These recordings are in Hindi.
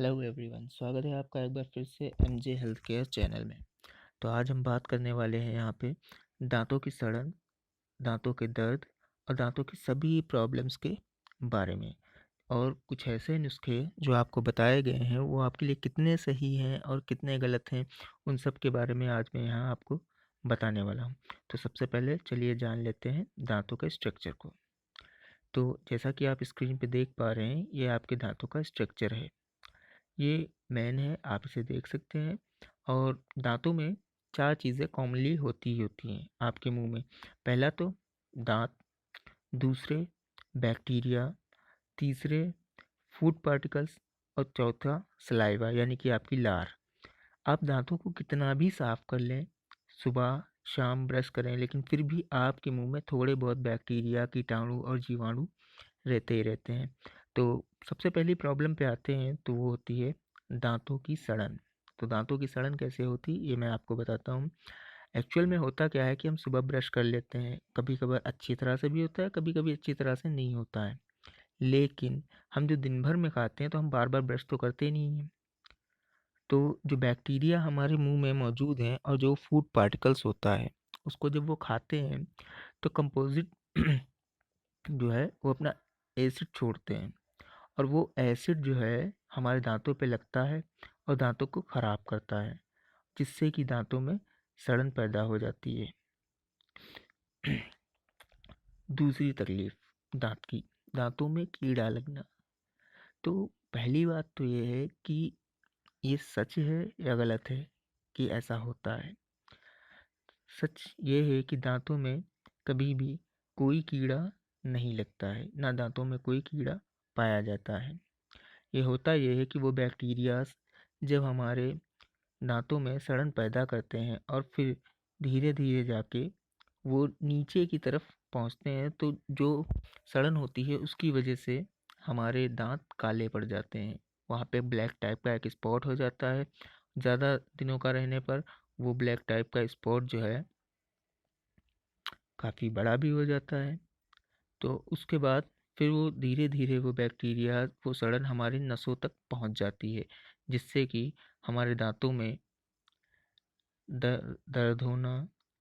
हेलो एवरीवन, स्वागत है आपका एक बार फिर से एमजे हेल्थ केयर चैनल में। तो आज हम बात करने वाले हैं यहाँ पे दांतों की सड़न, दांतों के दर्द और दांतों की सभी प्रॉब्लम्स के बारे में। और कुछ ऐसे नुस्खे जो आपको बताए गए हैं वो आपके लिए कितने सही हैं और कितने गलत हैं, उन सब के बारे में आज मैं यहाँ आपको बताने वाला हूँ। तो सबसे पहले चलिए जान लेते हैं दांतों के स्ट्रक्चर को। तो जैसा कि आप स्क्रीन पे देख पा रहे हैं, ये आपके दांतों का स्ट्रक्चर है। ये मैन है, आप इसे देख सकते हैं। और दांतों में चार चीज़ें कॉमनली होती हैं आपके मुंह में। पहला तो दांत, दूसरे बैक्टीरिया, तीसरे फूड पार्टिकल्स और चौथा सलाइवा यानी कि आपकी लार। आप दांतों को कितना भी साफ कर लें, सुबह शाम ब्रश करें, लेकिन फिर भी आपके मुंह में थोड़े बहुत बैक्टीरिया, कीटाणु और जीवाणु रहते ही रहते हैं। तो सबसे पहली प्रॉब्लम पे आते हैं, तो वो होती है दांतों की सड़न। तो दांतों की सड़न कैसे होती है ये मैं आपको बताता हूँ। एक्चुअल में होता क्या है कि हम सुबह ब्रश कर लेते हैं, कभी कभार अच्छी तरह से भी होता है, कभी कभी अच्छी तरह से नहीं होता है। लेकिन हम जो दिन भर में खाते हैं तो हम बार बार ब्रश तो करते नहीं हैं। तो जो बैक्टीरिया हमारे मुंह में मौजूद हैं और जो फूड पार्टिकल्स होता है, उसको जब वो खाते हैं तो कंपोजिट जो है वो अपना एसिड छोड़ते हैं। और वो एसिड जो है हमारे दांतों पे लगता है और दांतों को ख़राब करता है, जिससे कि दांतों में सड़न पैदा हो जाती है। दूसरी तकलीफ दांत की, दांतों में कीड़ा लगना। तो पहली बात तो ये है कि ये सच है या गलत है कि ऐसा होता है। सच ये है कि दांतों में कभी भी कोई कीड़ा नहीं लगता है, ना दांतों में कोई कीड़ा पाया जाता है। ये होता ये है कि वो बैक्टीरियाज जब हमारे दांतों में सड़न पैदा करते हैं और फिर धीरे धीरे जाके वो नीचे की तरफ पहुंचते हैं, तो जो सड़न होती है उसकी वजह से हमारे दांत काले पड़ जाते हैं। वहाँ पे ब्लैक टाइप का एक स्पॉट हो जाता है। ज़्यादा दिनों का रहने पर वो ब्लैक टाइप का स्पॉट जो है काफ़ी बड़ा भी हो जाता है। तो उसके बाद फिर वो धीरे धीरे वो बैक्टीरिया, वो सड़न हमारी नसों तक पहुंच जाती है, जिससे कि हमारे दांतों में दर्द होना,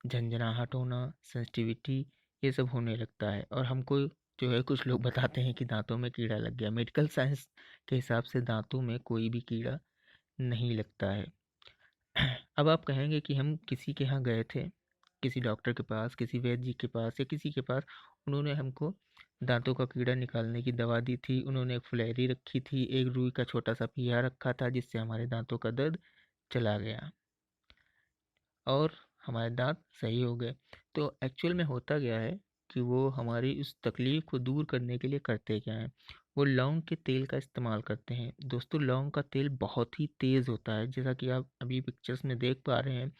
झंझनाहट होना, सेंसिटिविटी, ये सब होने लगता है। और हमको जो है कुछ लोग बताते हैं कि दांतों में कीड़ा लग गया। मेडिकल साइंस के हिसाब से दांतों में कोई भी कीड़ा नहीं लगता है। अब आप कहेंगे कि हम किसी के यहाँ गए थे, किसी डॉक्टर के पास, किसी वैद्य जी के पास या किसी के पास, उन्होंने हमको दांतों का कीड़ा निकालने की दवा दी थी, उन्होंने एक फुलैरी रखी थी, एक रुई का छोटा सा पिया रखा था, जिससे हमारे दांतों का दर्द चला गया और हमारे दांत सही हो गए। तो एक्चुअल में होता क्या है कि वो हमारी उस तकलीफ़ को दूर करने के लिए करते क्या हैं, वो लौंग के तेल का इस्तेमाल करते हैं। दोस्तों, लौंग का तेल बहुत ही तेज़ होता है, जैसा कि आप अभी पिक्चर्स में देख पा रहे हैं।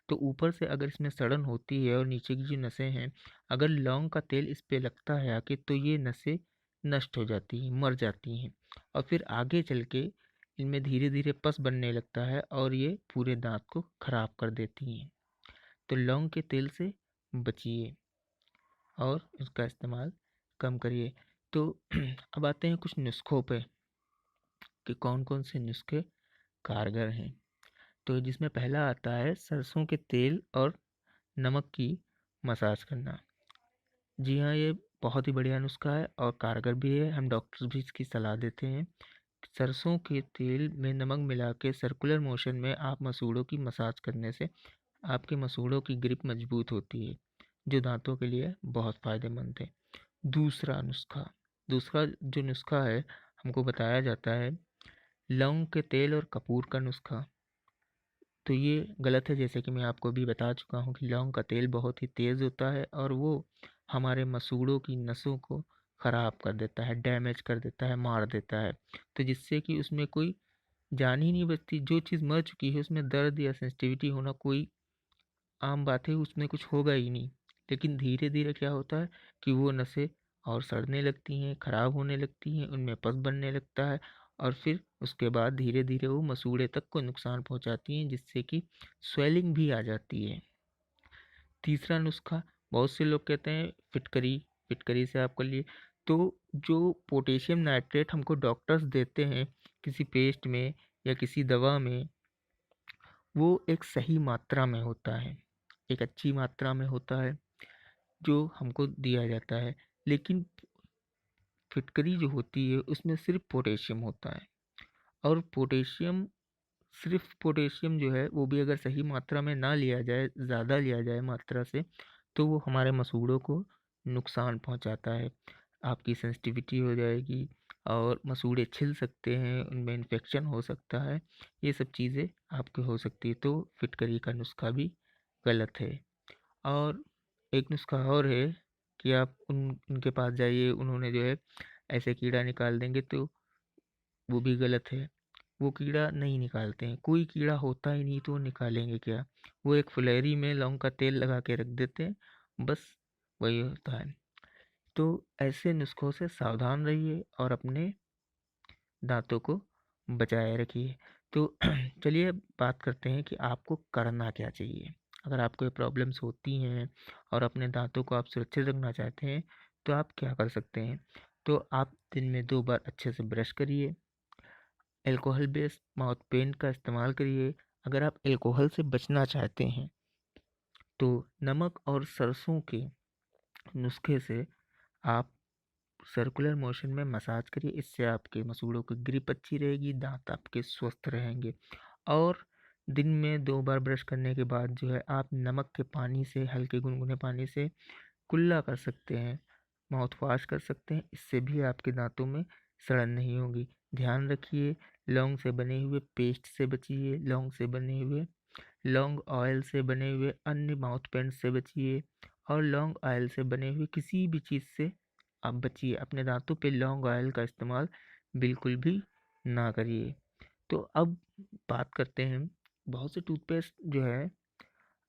तो ऊपर से अगर इसमें सड़न होती है और नीचे की जो नसें हैं, अगर लौंग का तेल इस पे लगता है आके, तो ये नसें नष्ट हो जाती हैं, मर जाती हैं। और फिर आगे चल के इनमें धीरे धीरे पस बनने लगता है और ये पूरे दांत को खराब कर देती हैं। तो लौंग के तेल से बचिए और उसका इस्तेमाल कम करिए। तो अब आते हैं कुछ नुस्खों पे कि कौन कौन से नुस्खे कारगर हैं। तो जिसमें पहला आता है सरसों के तेल और नमक की मसाज करना। जी हाँ, ये बहुत ही बढ़िया नुस्खा है और कारगर भी है, हम डॉक्टर्स भी इसकी सलाह देते हैं। सरसों के तेल में नमक मिला के सर्कुलर मोशन में आप मसूड़ों की मसाज करने से आपके मसूड़ों की ग्रिप मजबूत होती है, जो दांतों के लिए बहुत फ़ायदेमंद है। दूसरा नुस्खा, दूसरा जो नुस्खा है हमको बताया जाता है लौंग के तेल और कपूर का नुस्खा। तो ये गलत है, जैसे कि मैं आपको अभी बता चुका हूँ कि लौंग का तेल बहुत ही तेज़ होता है और वो हमारे मसूड़ों की नसों को ख़राब कर देता है, डैमेज कर देता है, मार देता है। तो जिससे कि उसमें कोई जान ही नहीं बचती, जो चीज़ मर चुकी है उसमें दर्द या सेंसिटिविटी होना कोई आम बात है, उसमें कुछ होगा ही नहीं। लेकिन धीरे धीरे क्या होता है कि वो नसें और सड़ने लगती हैं, खराब होने लगती हैं, उनमें पस बनने लगता है और फिर उसके बाद धीरे धीरे वो मसूड़े तक को नुकसान पहुंचाती हैं, जिससे कि स्वेलिंग भी आ जाती है। तीसरा नुस्खा, बहुत से लोग कहते हैं फिटकरी, फिटकरी से आप कर लिए। तो जो पोटेशियम नाइट्रेट हमको डॉक्टर्स देते हैं किसी पेस्ट में या किसी दवा में, वो एक सही मात्रा में होता है, एक अच्छी मात्रा में होता है जो हमको दिया जाता है। लेकिन फिटकरी जो होती है उसमें सिर्फ पोटेशियम होता है, और पोटेशियम, सिर्फ पोटेशियम जो है वो भी अगर सही मात्रा में ना लिया जाए, ज़्यादा लिया जाए मात्रा से, तो वो हमारे मसूड़ों को नुकसान पहुंचाता है। आपकी सेंसिटिविटी हो जाएगी और मसूड़े छिल सकते हैं, उनमें इन्फेक्शन हो सकता है, ये सब चीज़ें आपके हो सकती है। तो फिटकरी का नुस्खा भी गलत है। और एक नुस्खा और है कि आप उनके पास जाइए, उन्होंने जो है ऐसे कीड़ा निकाल देंगे, तो वो भी गलत है। वो कीड़ा नहीं निकालते हैं, कोई कीड़ा होता ही नहीं तो वो निकालेंगे क्या। वो एक फुलहरी में लौंग का तेल लगा के रख देते हैं, बस वही होता है। तो ऐसे नुस्खों से सावधान रहिए और अपने दांतों को बचाए रखिए। तो चलिए बात करते हैं कि आपको करना क्या चाहिए। अगर आपको ये प्रॉब्लम्स होती हैं और अपने दांतों को आप सुरक्षित रखना चाहते हैं, तो आप क्या कर सकते हैं। तो आप दिन में 2 बार अच्छे से ब्रश करिए, अल्कोहल बेस्ड माउथ पेन का इस्तेमाल करिए। अगर आप अल्कोहल से बचना चाहते हैं तो नमक और सरसों के नुस्खे से आप सर्कुलर मोशन में मसाज करिए। इससे आपके मसूड़ों की ग्रिप अच्छी रहेगी, दांत आपके स्वस्थ रहेंगे। और दिन में 2 बार ब्रश करने के बाद जो है आप नमक के पानी से, हल्के गुनगुने पानी से कुल्ला कर सकते हैं, माउथ वॉश कर सकते हैं। इससे भी आपके दांतों में सड़न नहीं होगी। ध्यान रखिए, लौंग से बने हुए पेस्ट से बचिए, लौंग ऑयल से बने हुए अन्य माउथ पेंट से बचिए, और लौंग ऑयल से बने हुए किसी भी चीज़ से आप बचिए। अपने दांतों पे लौंग ऑयल का इस्तेमाल बिल्कुल भी ना करिए। तो अब बात करते हैं, बहुत से टूथपेस्ट जो है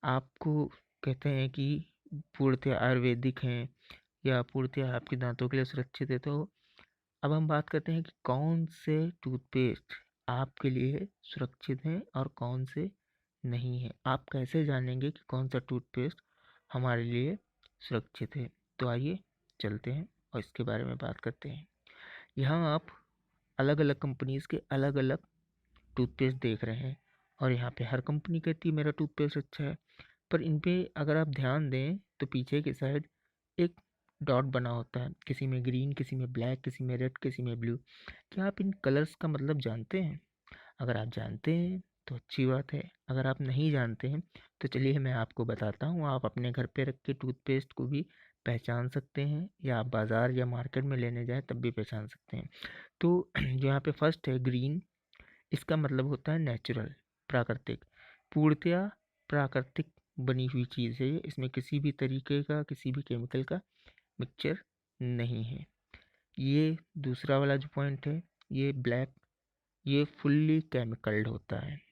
आपको कहते हैं कि पूर्णतः आयुर्वेदिक हैं या पूर्णतः आपके दांतों के लिए सुरक्षित है। तो अब हम बात करते हैं कि कौन से टूथपेस्ट आपके लिए सुरक्षित हैं और कौन से नहीं है। आप कैसे जानेंगे कि कौन सा टूथपेस्ट हमारे लिए सुरक्षित है। तो आइए चलते हैं और इसके बारे में बात करते हैं। यहाँ आप अलग अलग कंपनीज के अलग अलग टूथपेस्ट देख रहे हैं, और यहाँ पे हर कंपनी कहती है मेरा टूथपेस्ट अच्छा है। पर इन पे अगर आप ध्यान दें तो पीछे की साइड एक डॉट बना होता है, किसी में ग्रीन, किसी में ब्लैक, किसी में रेड, किसी में ब्लू। क्या आप इन कलर्स का मतलब जानते हैं? अगर आप जानते हैं तो अच्छी बात है, अगर आप नहीं जानते हैं तो चलिए मैं आपको बताता हूँ। आप अपने घर पे रख के टूथपेस्ट को भी पहचान सकते हैं, या आप बाज़ार या मार्केट में लेने जाएं तब भी पहचान सकते हैं। तो जो यहाँ पे फर्स्ट है ग्रीन, इसका मतलब होता है नेचुरल, प्राकृतिक, पूर्णतया प्राकृतिक बनी हुई चीज़ है ये। इसमें किसी भी तरीके का, किसी भी केमिकल का मिक्सचर नहीं है। ये दूसरा वाला जो पॉइंट है, ये ब्लैक, ये फुल्ली केमिकल्ड होता है,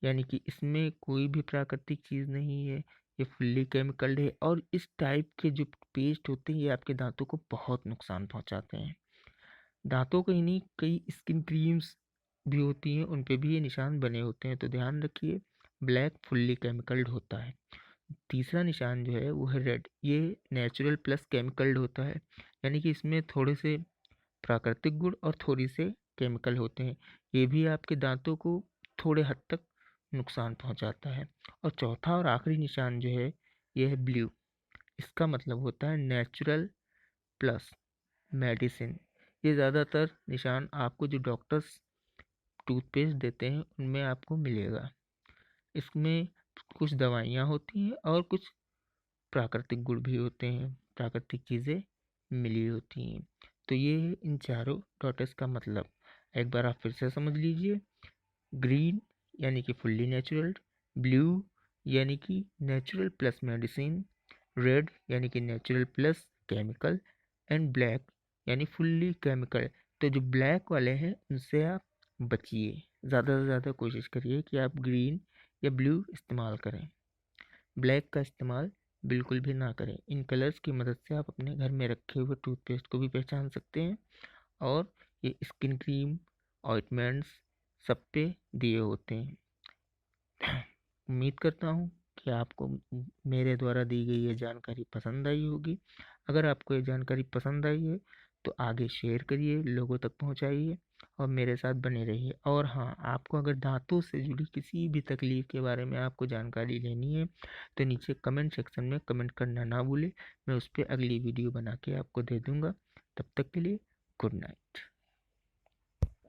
यानी कि इसमें कोई भी प्राकृतिक चीज़ नहीं है, ये फुल्ली केमिकल्ड है। और इस टाइप के जो पेस्ट होते हैं ये आपके दांतों को बहुत नुकसान पहुंचाते हैं। दांतों को ही नहीं, कई स्किन क्रीम्स भी होती हैं, उन पे भी ये निशान बने होते हैं। तो ध्यान रखिए, ब्लैक फुल्ली केमिकल्ड होता है। तीसरा निशान जो है वो है रेड, ये नेचुरल प्लस केमिकल्ड होता है, यानी कि इसमें थोड़े से प्राकृतिक गुण और थोड़ी से केमिकल होते हैं। ये भी आपके दांतों को थोड़े हद तक नुकसान पहुंचाता है। और चौथा और आखिरी निशान जो है ये है ब्लू, इसका मतलब होता है नेचुरल प्लस मेडिसिन। ये ज़्यादातर निशान आपको जो डॉक्टर्स टूथपेस्ट देते हैं उनमें आपको मिलेगा। इसमें कुछ दवाइयाँ होती हैं और कुछ प्राकृतिक गुण भी होते हैं, प्राकृतिक चीज़ें मिली होती हैं। तो ये है इन चारों डॉटर्स का मतलब। एक बार आप फिर से समझ लीजिए, ग्रीन यानी कि फुल्ली नेचुरल, ब्लू यानी कि नेचुरल प्लस मेडिसिन, रेड यानी कि natural plus chemical, and black यानी फुल्ली केमिकल। तो जो ब्लैक वाले हैं उनसे आप बचिए, ज़्यादा से ज़्यादा कोशिश करिए कि आप ग्रीन या ब्लू इस्तेमाल करें, ब्लैक का इस्तेमाल बिल्कुल भी ना करें। इन कलर्स की मदद से आप अपने घर में रखे हुए टूथपेस्ट को भी पहचान सकते हैं, और ये स्किन क्रीम, ऑइंटमेंट्स सब पे दिए होते हैं। उम्मीद करता हूँ कि आपको मेरे द्वारा दी गई ये जानकारी पसंद आई होगी। अगर आपको ये जानकारी पसंद आई है तो आगे शेयर करिए, लोगों तक पहुंचाइए और मेरे साथ बने रहिए। और हाँ, आपको अगर दांतों से जुड़ी किसी भी तकलीफ़ के बारे में आपको जानकारी लेनी है तो नीचे कमेंट सेक्शन में कमेंट करना ना भूलें। मैं उस पर अगली वीडियो बना के आपको दे दूँगा। तब तक के लिए गुड नाइट।